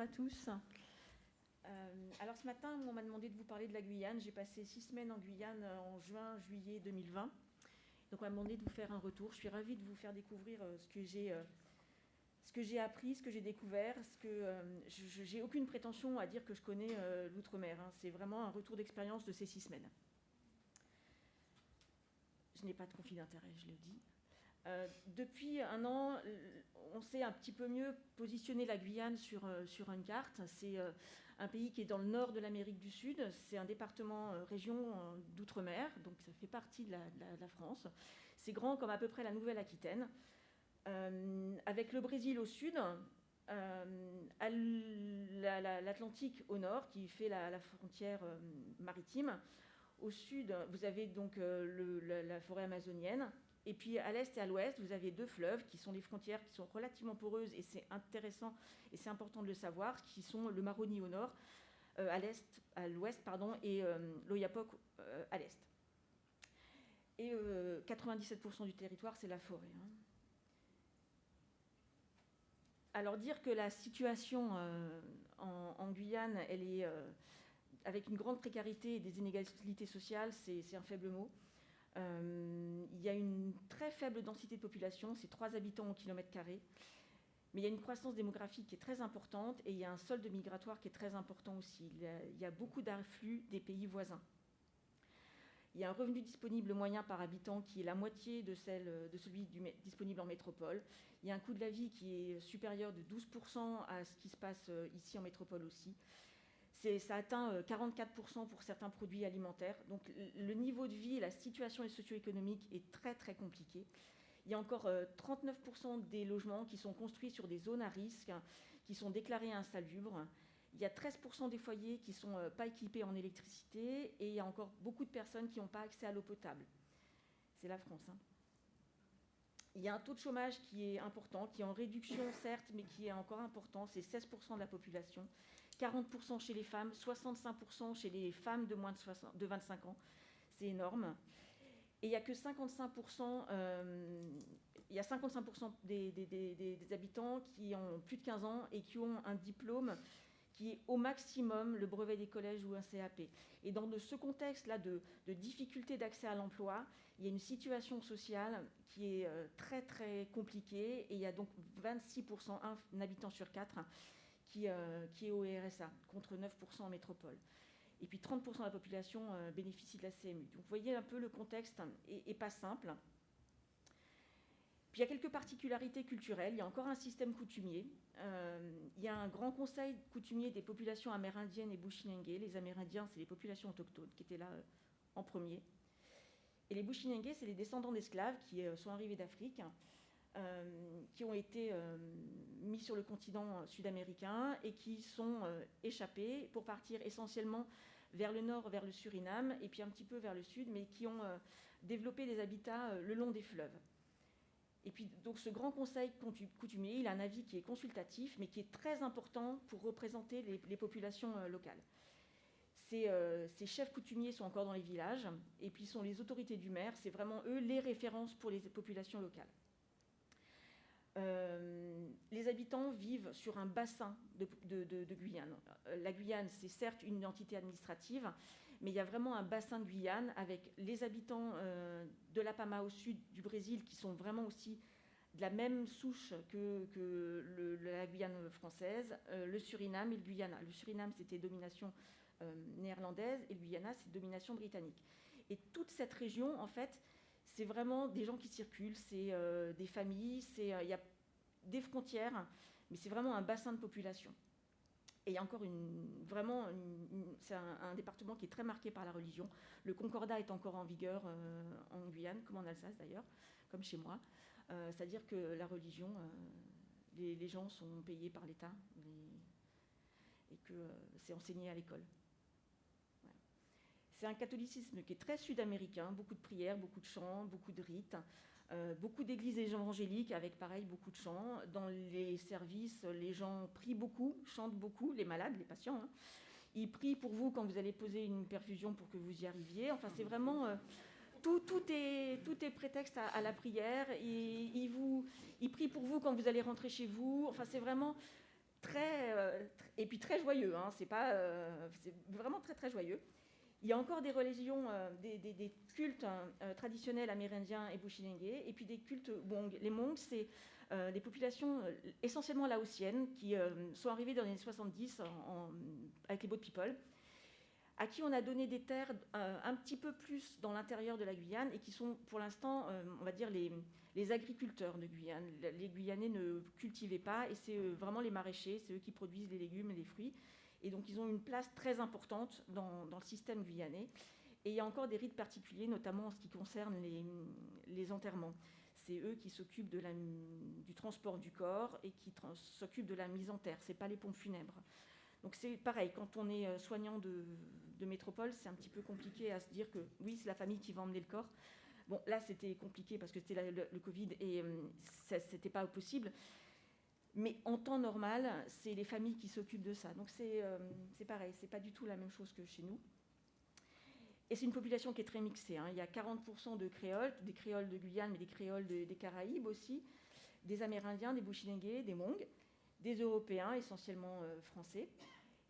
à tous. Alors ce matin, on m'a demandé de vous parler de la Guyane. J'ai passé 6 semaines en Guyane en juin-juillet 2020. Donc on m'a demandé de vous faire un retour. Je suis ravie de vous faire découvrir ce que j'ai appris, ce que j'ai découvert. J'ai aucune prétention à dire que je connais l'outre-mer. C'est vraiment un retour d'expérience de ces 6 semaines. Je n'ai pas de conflit d'intérêt, je le dis. Depuis un an, on sait un petit peu mieux positionner la Guyane sur une carte. C'est un pays qui est dans le nord de l'Amérique du Sud. C'est un département, région d'outre-mer, donc ça fait partie de la France. C'est grand comme à peu près la Nouvelle-Aquitaine. Avec le Brésil au sud, l'Atlantique au nord, qui fait la frontière maritime. Au sud, vous avez donc la forêt amazonienne. Et puis à l'est et à l'ouest, vous avez 2 fleuves qui sont des frontières qui sont relativement poreuses, et c'est intéressant et c'est important de le savoir, qui sont le Maroni au nord, à l'ouest, et l'Oyapock à l'est. Et 97% du territoire, c'est la forêt. Alors dire que la situation en Guyane, elle est avec une grande précarité et des inégalités sociales, c'est un faible mot. Il y a une très faible densité de population, c'est 3 habitants au kilomètre carré, mais il y a une croissance démographique qui est très importante et il y a un solde migratoire qui est très important aussi. Il y a beaucoup d'afflux des pays voisins. Il y a un revenu disponible moyen par habitant qui est la moitié de celui disponible en métropole. Il y a un coût de la vie qui est supérieur de 12% à ce qui se passe ici en métropole aussi. Ça atteint 44% pour certains produits alimentaires. Donc le niveau de vie, la situation socio-économique est très très compliquée. Il y a encore 39% des logements qui sont construits sur des zones à risque, qui sont déclarés insalubres. Il y a 13% des foyers qui ne sont pas équipés en électricité et il y a encore beaucoup de personnes qui n'ont pas accès à l'eau potable. C'est la France. Il y a un taux de chômage qui est important, qui est en réduction certes, mais qui est encore important. C'est 16% de la population. 40% chez les femmes, 65% chez les femmes de moins de 25 ans. C'est énorme. Et il n'y a que 55%, il y a 55% des habitants qui ont plus de 15 ans et qui ont un diplôme qui est au maximum le brevet des collèges ou un CAP. Et dans ce contexte-là de difficulté d'accès à l'emploi, il y a une situation sociale qui est très très compliquée et il y a donc 26%, un habitant sur 4, qui est au RSA, contre 9% en métropole. Et puis 30% de la population bénéficie de la CMU. Donc vous voyez un peu le contexte est pas simple. Puis il y a quelques particularités culturelles. Il y a encore un système coutumier. Il y a un grand conseil coutumier des populations amérindiennes et Bushinengue. Les Amérindiens, c'est les populations autochtones qui étaient là en premier. Et les Bushinengue, c'est les descendants d'esclaves qui sont arrivés d'Afrique, qui ont été mis sur le continent sud-américain et qui sont échappés pour partir essentiellement vers le nord, vers le Suriname, et puis un petit peu vers le sud, mais qui ont développé des habitats le long des fleuves. Et puis donc ce grand conseil coutumier, il a un avis qui est consultatif, mais qui est très important pour représenter les populations locales. Ces chefs coutumiers sont encore dans les villages, et puis sont les autorités du maire, c'est vraiment eux les références pour les populations locales. Les habitants vivent sur un bassin de Guyane. La Guyane, c'est certes une entité administrative, mais il y a vraiment un bassin de Guyane avec les habitants de la Pama au sud du Brésil qui sont vraiment aussi de la même souche que la Guyane française, le Suriname et le Guyana. Le Suriname, c'était domination néerlandaise et le Guyana, c'est domination britannique. Et toute cette région, en fait, c'est vraiment des gens qui circulent, c'est des familles, il y a des frontières, mais c'est vraiment un bassin de population. Et il y a encore c'est un département qui est très marqué par la religion. Le concordat est encore en vigueur en Guyane, comme en Alsace d'ailleurs, comme chez moi. C'est-à-dire que la religion, les gens sont payés par l'État et que c'est enseigné à l'école. Ouais. C'est un catholicisme qui est très sud-américain, beaucoup de prières, beaucoup de chants, beaucoup de rites, beaucoup d'églises évangéliques avec pareil beaucoup de chants. Dans les services, les gens prient beaucoup, chantent beaucoup, les malades, les patients. Ils prient pour vous quand vous allez poser une perfusion pour que vous y arriviez. Enfin, c'est vraiment... Tout est prétexte à la prière. Ils prient pour vous quand vous allez rentrer chez vous. Enfin, c'est vraiment très et puis très joyeux, hein, c'est vraiment très très joyeux. Il y a encore des religions, des cultes traditionnels amérindiens et bushinengue, et puis des cultes Hmong. Les Hmong, c'est des populations essentiellement laotiennes qui sont arrivées dans les années 70 avec les Boat People, à qui on a donné des terres un petit peu plus dans l'intérieur de la Guyane et qui sont pour l'instant, on va dire, les agriculteurs de Guyane. Les Guyanais ne cultivaient pas et c'est vraiment les maraîchers, c'est eux qui produisent les légumes et les fruits. Et donc ils ont une place très importante dans le système guyanais. Et il y a encore des rites particuliers, notamment en ce qui concerne les enterrements. C'est eux qui s'occupent du transport du corps et qui s'occupent de la mise en terre. Ce n'est pas les pompes funèbres. Donc c'est pareil, quand on est soignant de métropole, c'est un petit peu compliqué à se dire que oui, c'est la famille qui va emmener le corps. Bon, là, c'était compliqué parce que c'était le Covid et c'était pas possible. Mais en temps normal, c'est les familles qui s'occupent de ça. Donc c'est pareil, c'est pas du tout la même chose que chez nous. Et c'est une population qui est très mixée, hein. Il y a 40% de créoles, des créoles de Guyane, mais des créoles des Caraïbes aussi, des Amérindiens, des Bushinengue, des Hmong, des Européens, essentiellement français.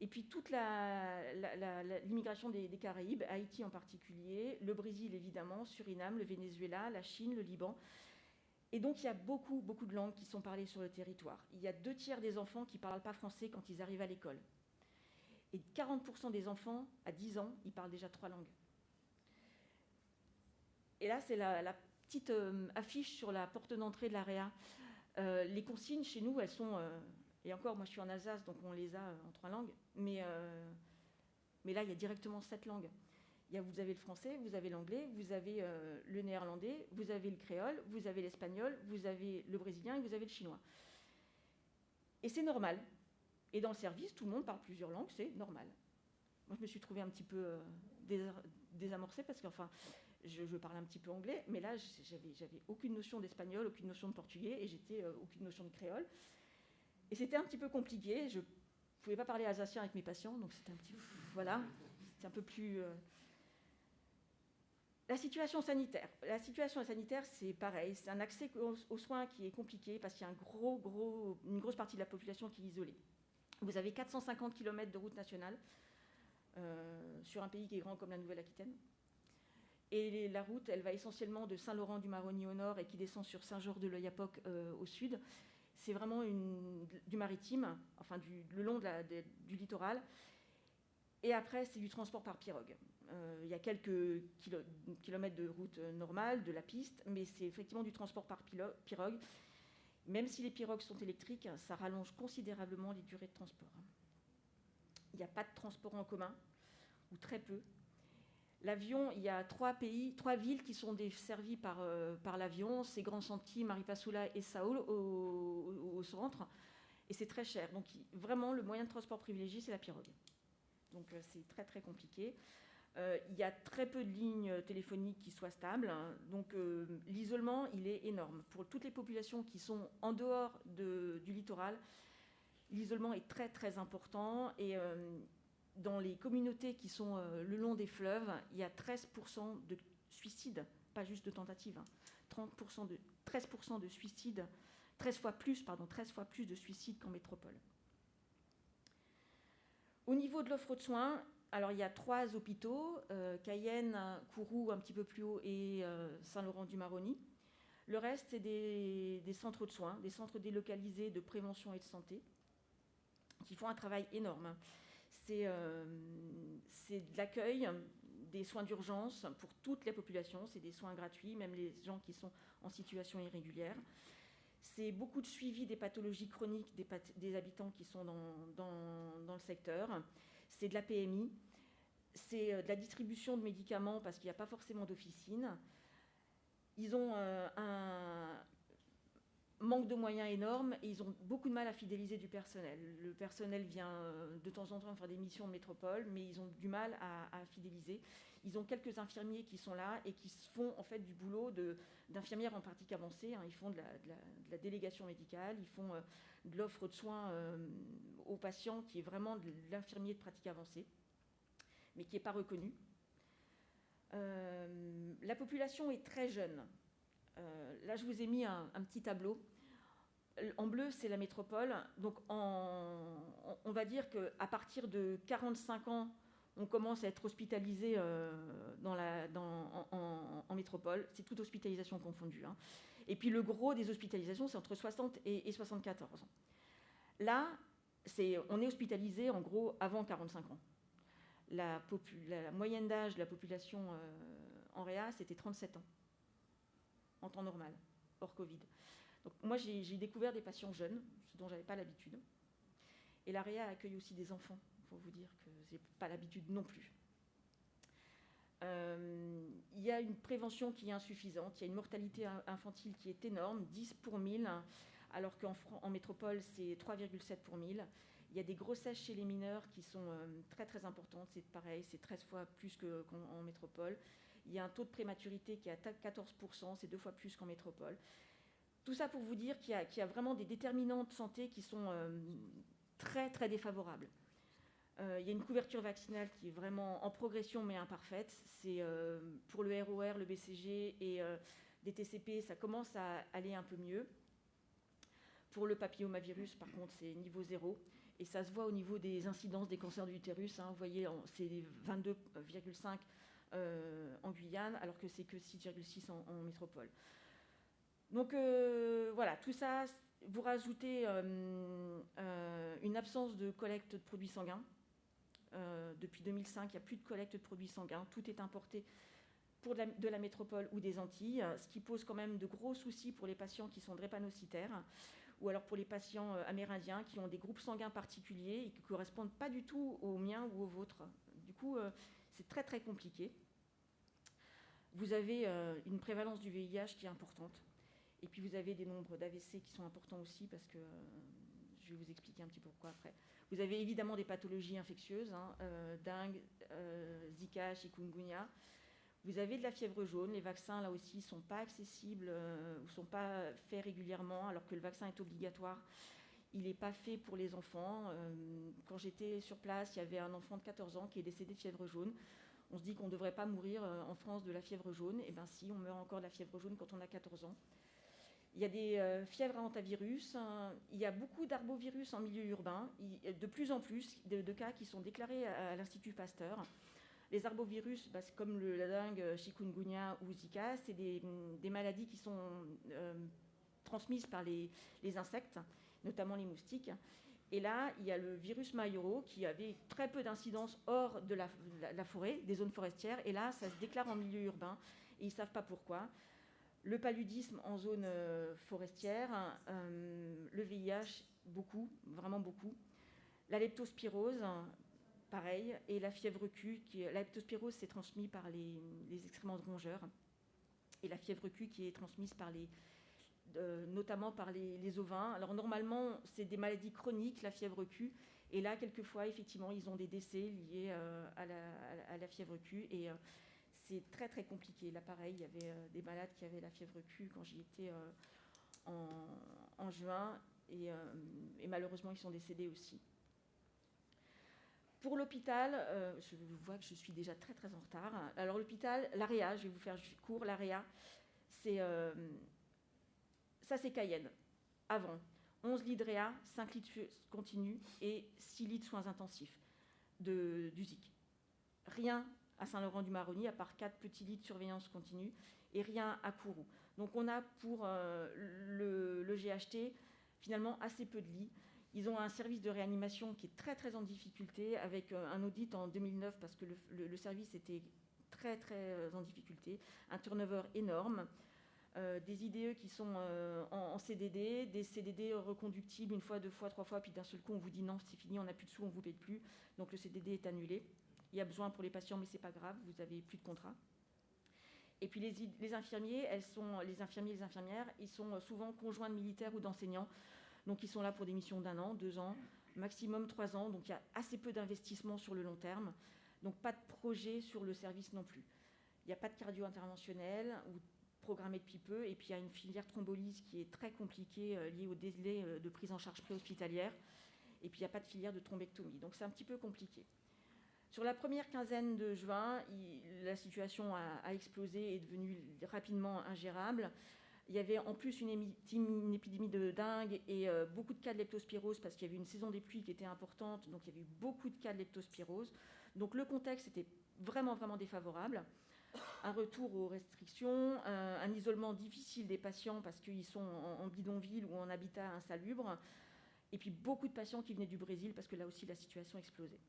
Et puis toute l'immigration des Caraïbes, Haïti en particulier, le Brésil évidemment, Suriname, le Venezuela, la Chine, le Liban. Et donc il y a beaucoup, beaucoup de langues qui sont parlées sur le territoire. Il y a 2/3 des enfants qui ne parlent pas français quand ils arrivent à l'école. Et 40% des enfants, à 10 ans, ils parlent déjà 3 langues. Et là, c'est la petite affiche sur la porte d'entrée de l'AREA. Les consignes, chez nous, elles sont... et encore, moi, je suis en Alsace, donc on les a en 3 langues. Mais là, il y a directement 7 langues. Vous avez le français, vous avez l'anglais, vous avez le néerlandais, vous avez le créole, vous avez l'espagnol, vous avez le brésilien et vous avez le chinois. Et c'est normal. Et dans le service, tout le monde parle plusieurs langues, c'est normal. Moi, je me suis trouvée un petit peu désamorcée parce que, enfin, je parle un petit peu anglais, mais là, j'avais aucune notion d'espagnol, aucune notion de portugais, et j'étais aucune notion de créole. Et c'était un petit peu compliqué. Je ne pouvais pas parler alsacien avec mes patients, donc c'était un petit peu... Voilà, c'était un peu plus... La situation sanitaire. La situation sanitaire, c'est pareil. C'est un accès aux soins qui est compliqué parce qu'il y a une grosse partie de la population qui est isolée. Vous avez 450 km de route nationale sur un pays qui est grand comme la Nouvelle-Aquitaine. Et la route, elle va essentiellement de Saint-Laurent-du-Maroni au nord et qui descend sur Saint-Georges-de l'Oyapock au sud. C'est vraiment du maritime, enfin le long du littoral. Et après, c'est du transport par pirogue. Il y a quelques kilomètres de route normale, de la piste, mais c'est effectivement du transport par pirogue. Même si les pirogues sont électriques, ça rallonge considérablement les durées de transport. Il n'y a pas de transport en commun, ou très peu. L'avion, il y a 3 villes qui sont desservies par l'avion. C'est Grand Santi, Maripasoula et Saoul au centre. Et c'est très cher. Donc vraiment, le moyen de transport privilégié, c'est la pirogue. Donc c'est très très compliqué. Il y a très peu de lignes téléphoniques qui soient stables. Donc l'isolement, il est énorme. Pour toutes les populations qui sont en dehors du littoral, l'isolement est très très important. Et dans les communautés qui sont le long des fleuves, il y a 13% de suicides, pas juste de tentatives. 13% de suicides, 13 fois plus de suicides qu'en métropole. Au niveau de l'offre de soins, alors il y a 3 hôpitaux, Cayenne, Kourou un petit peu plus haut et Saint-Laurent-du-Maroni. Le reste, c'est des centres de soins, des centres délocalisés de prévention et de santé, qui font un travail énorme. C'est de l'accueil, des soins d'urgence pour toute la population, c'est des soins gratuits, même les gens qui sont en situation irrégulière. C'est beaucoup de suivi des pathologies chroniques des habitants qui sont dans le secteur. C'est de la PMI. C'est de la distribution de médicaments parce qu'il n'y a pas forcément d'officine. Ils ont un manque de moyens énorme et ils ont beaucoup de mal à fidéliser du personnel. Le personnel vient de temps en temps faire des missions de métropole, mais ils ont du mal à fidéliser. Ils ont quelques infirmiers qui sont là et qui font en fait du boulot d'infirmières en pratique avancée. Ils font de la délégation médicale, ils font de l'offre de soins aux patients qui est vraiment de l'infirmier de pratique avancée, mais qui n'est pas reconnu. La population est très jeune. Là, je vous ai mis un petit tableau. En bleu, c'est la métropole. Donc, on va dire qu'à partir de 45 ans, on commence à être hospitalisé en métropole. C'est toute hospitalisation confondue. Hein. Et puis, le gros des hospitalisations, c'est entre 60 et 74 ans. Là, on est hospitalisé, en gros, avant 45 ans. La moyenne d'âge de la population en réa, c'était 37 ans, en temps normal, hors Covid. Donc, moi, j'ai découvert des patients jeunes, ce dont je n'avais pas l'habitude. Et la réa accueille aussi des enfants, pour vous dire que je n'ai pas l'habitude non plus. Il y a une prévention qui est insuffisante, il y a une mortalité infantile qui est énorme, 10 pour 1000, alors qu'en métropole, c'est 3,7 pour 1000. Il y a des grossesses chez les mineurs qui sont très très importantes, c'est pareil, c'est 13 fois plus qu'en métropole. Il y a un taux de prématurité qui est à 14%, c'est 2 fois plus qu'en métropole. Tout ça pour vous dire qu'il y a vraiment des déterminants de santé qui sont très très défavorables. Il y a une couverture vaccinale qui est vraiment en progression mais imparfaite. C'est pour le ROR, le BCG et des TCP, ça commence à aller un peu mieux. Pour le papillomavirus, par contre, c'est niveau 0. Et ça se voit au niveau des incidences des cancers de l'utérus. Hein. Vous voyez, c'est 22,5 en Guyane, alors que c'est que 6,6 en métropole. Donc voilà, tout ça, vous rajoutez une absence de collecte de produits sanguins. Depuis 2005, il n'y a plus de collecte de produits sanguins. Tout est importé de la métropole ou des Antilles, ce qui pose quand même de gros soucis pour les patients qui sont drépanocytaires ou alors pour les patients amérindiens qui ont des groupes sanguins particuliers et qui ne correspondent pas du tout aux miens ou aux vôtres. Du coup, c'est très très compliqué. Vous avez une prévalence du VIH qui est importante. Et puis vous avez des nombres d'AVC qui sont importants aussi, parce que je vais vous expliquer un petit peu pourquoi après. Vous avez évidemment des pathologies infectieuses, hein, dengue, Zika, chikungunya. Vous avez de la fièvre jaune. Les vaccins, là aussi, ne sont pas accessibles ou ne sont pas faits régulièrement, alors que le vaccin est obligatoire. Il n'est pas fait pour les enfants. Quand j'étais sur place, il y avait un enfant de 14 ans qui est décédé de fièvre jaune. On se dit qu'on ne devrait pas mourir en France de la fièvre jaune. Eh bien si, on meurt encore de la fièvre jaune quand on a 14 ans. Il y a des fièvres à hantavirus. Il y a beaucoup d'arbovirus en milieu urbain. De plus en plus de cas qui sont déclarés à l'Institut Pasteur. Les arbovirus, c'est comme la dengue, chikungunya ou Zika, c'est des maladies qui sont transmises par les insectes, notamment les moustiques. Et là, il y a le virus Mayoro qui avait très peu d'incidence hors de la forêt, des zones forestières. Et là, ça se déclare en milieu urbain et ils ne savent pas pourquoi. Le paludisme en zone forestière, le VIH, beaucoup, vraiment beaucoup. La leptospirose, pareil, et la fièvre Q. La leptospirose, c'est transmis par les excréments de rongeurs. Et la fièvre Q qui est transmise notamment par les ovins. Alors normalement, c'est des maladies chroniques, la fièvre Q. Et là, quelquefois, effectivement, ils ont des décès liés à la fièvre Q. Et c'est très très compliqué. Là, pareil, il y avait des malades qui avaient la fièvre Q quand j'y étais en juin. Et malheureusement, ils sont décédés aussi. Pour l'hôpital, je vois que je suis déjà très très en retard. Alors l'hôpital, l'AREA, je vais vous faire court, l'AREA, ça c'est Cayenne. Avant, 11 lits de réa, 5 lits de continu et 6 lits de soins intensifs du ZIC. Rien à Saint-Laurent-du-Maroni, à part 4 petits lits de surveillance continue, et rien à Kourou. Donc on a pour le GHT finalement assez peu de lits. Ils ont un service de réanimation qui est très très en difficulté, avec un audit en 2009 parce que le service était très très en difficulté, un turnover énorme, des IDE qui sont en CDD, des CDD reconductibles une fois, 2 fois, 3 fois, puis d'un seul coup on vous dit non, c'est fini, on n'a plus de sous, on ne vous paye plus, donc le CDD est annulé. Il y a besoin pour les patients, mais ce n'est pas grave, vous n'avez plus de contrat. Et puis les infirmiers, les infirmiers et les infirmières, ils sont souvent conjoints de militaires ou d'enseignants. Donc ils sont là pour des missions d'1 an, 2 ans, maximum 3 ans. Donc il y a assez peu d'investissement sur le long terme. Donc pas de projet sur le service non plus. Il n'y a pas de cardio-interventionnel ou programmé depuis peu. Et puis il y a une filière thrombolyse qui est très compliquée liée au délai de prise en charge préhospitalière. Et puis il n'y a pas de filière de thrombectomie. Donc c'est un petit peu compliqué. Sur la première quinzaine de juin, la situation a explosé et est devenue rapidement ingérable. Il y avait en plus une épidémie de dengue et beaucoup de cas de leptospirose parce qu'il y avait une saison des pluies qui était importante, donc il y avait eu beaucoup de cas de leptospirose. Donc le contexte était vraiment, vraiment défavorable. Un retour aux restrictions, un isolement difficile des patients parce qu'ils sont en bidonville ou en habitat insalubre, et puis beaucoup de patients qui venaient du Brésil parce que là aussi la situation explosait.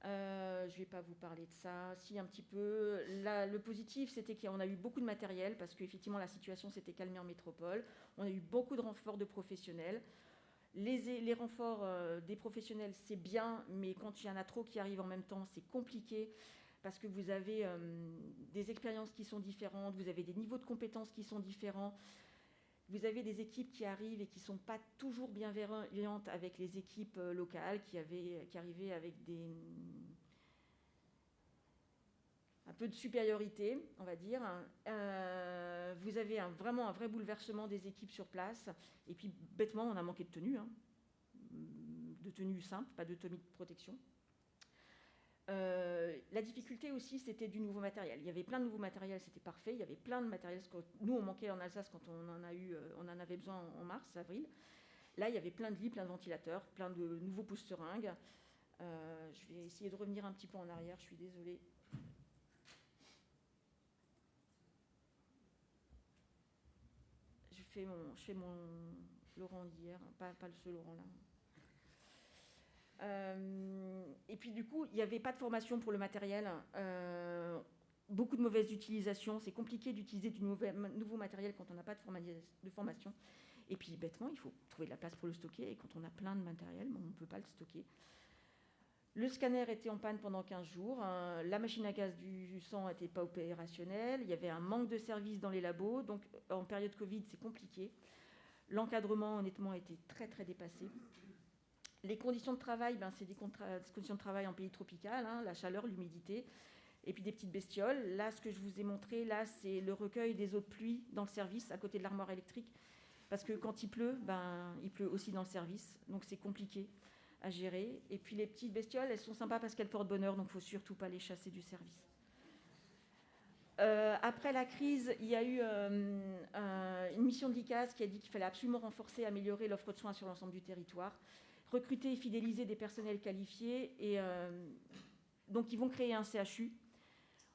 Je ne vais pas vous parler de ça. Si, un petit peu. Là, le positif, c'était qu'on a eu beaucoup de matériel parce qu'effectivement, la situation s'était calmée en métropole. On a eu beaucoup de renforts de professionnels. Les renforts des professionnels, c'est bien, mais quand il y en a trop qui arrivent en même temps, c'est compliqué parce que vous avez des expériences qui sont différentes, vous avez des niveaux de compétences qui sont différents. Vous avez des équipes qui arrivent et qui ne sont pas toujours bienveillantes avec les équipes locales, qui arrivaient avec un peu de supériorité, on va dire. Vous avez vraiment un vrai bouleversement des équipes sur place. Et puis, bêtement, on a manqué de tenue, de tenue simple, pas de tenue de protection. La difficulté aussi, c'était du nouveau matériel. Il y avait plein de nouveaux matériels, c'était parfait. Il y avait plein de matériel. Nous, on manquait en Alsace quand on en avait besoin en mars, avril. Là, il y avait plein de lits, plein de ventilateurs, plein de nouveaux pousse-seringues. Je vais essayer de revenir un petit peu en arrière, je suis désolée. Je fais mon Laurent d'hier, pas ce Laurent-là. Et puis du coup, il n'y avait pas de formation pour le matériel, beaucoup de mauvaise utilisation, c'est compliqué d'utiliser du nouveau matériel quand on n'a pas de formation. Et puis bêtement, il faut trouver de la place pour le stocker, et quand on a plein de matériel, on ne peut pas le stocker. Le scanner était en panne pendant 15 jours, la machine à gaz du sang n'était pas opérationnelle, il y avait un manque de services dans les labos, donc en période Covid, c'est compliqué. L'encadrement, honnêtement, était très très dépassé. Les conditions de travail, c'est des conditions de travail en pays tropical, la chaleur, l'humidité, et puis des petites bestioles. Là, ce que je vous ai montré, là, c'est le recueil des eaux de pluie dans le service, à côté de l'armoire électrique, parce que quand il pleut aussi dans le service, donc c'est compliqué à gérer. Et puis les petites bestioles, elles sont sympas parce qu'elles portent bonheur, donc il ne faut surtout pas les chasser du service. Après la crise, il y a eu une mission de l'ICAS qui a dit qu'il fallait absolument renforcer et améliorer l'offre de soins sur l'ensemble du territoire, recruter et fidéliser des personnels qualifiés. Et donc, ils vont créer un CHU.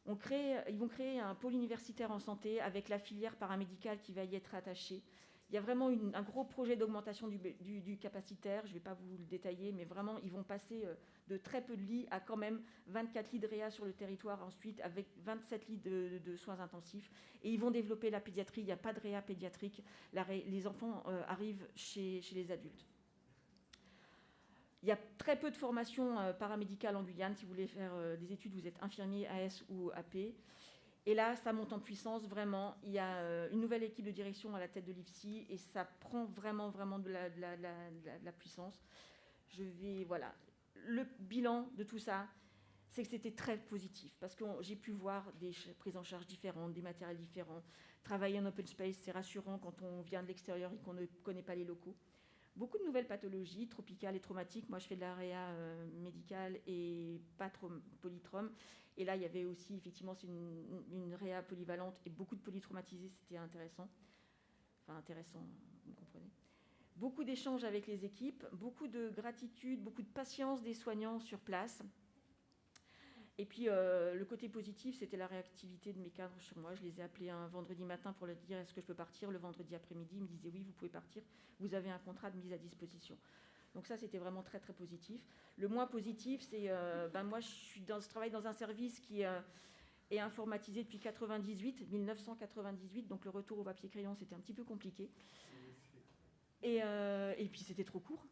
Ils vont créer un pôle universitaire en santé avec la filière paramédicale qui va y être attachée. Il y a vraiment un gros projet d'augmentation du capacitaire. Je ne vais pas vous le détailler, mais vraiment, ils vont passer de très peu de lits à quand même 24 lits de réa sur le territoire ensuite, avec 27 lits de soins intensifs. Et ils vont développer la pédiatrie. Il n'y a pas de réa pédiatrique. Les enfants arrivent chez les adultes. Il y a très peu de formation paramédicale en Guyane. Si vous voulez faire des études, vous êtes infirmier, AS ou AP. Et là, ça monte en puissance, vraiment. Il y a une nouvelle équipe de direction à la tête de l'IFSI et ça prend vraiment, vraiment de la puissance. Voilà. Le bilan de tout ça, c'est que c'était très positif parce que j'ai pu voir des prises en charge différentes, des matériels différents. Travailler en open space, c'est rassurant quand on vient de l'extérieur et qu'on ne connaît pas les locaux. Beaucoup de nouvelles pathologies tropicales et traumatiques. Moi, je fais de la réa médicale et pas polytraum. Et là, il y avait aussi, effectivement, c'est une réa polyvalente et beaucoup de polytraumatisés. C'était intéressant. Enfin, intéressant, vous comprenez. Beaucoup d'échanges avec les équipes, beaucoup de gratitude, beaucoup de patience des soignants sur place. Et puis, le côté positif, c'était la réactivité de mes cadres sur moi. Je les ai appelés un vendredi matin pour leur dire « Est-ce que je peux partir ?» Le vendredi après-midi, ils me disaient « Oui, vous pouvez partir. Vous avez un contrat de mise à disposition. » Donc ça, c'était vraiment très, très positif. Le moins positif, c'est... moi, je travaille dans un service qui est informatisé depuis 1998. Donc le retour au papier-crayon, c'était un petit peu compliqué. Et puis, c'était trop court.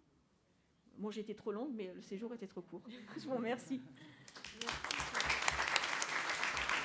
Moi, j'étais trop longue, mais le séjour était trop court. Je vous remercie. Merci.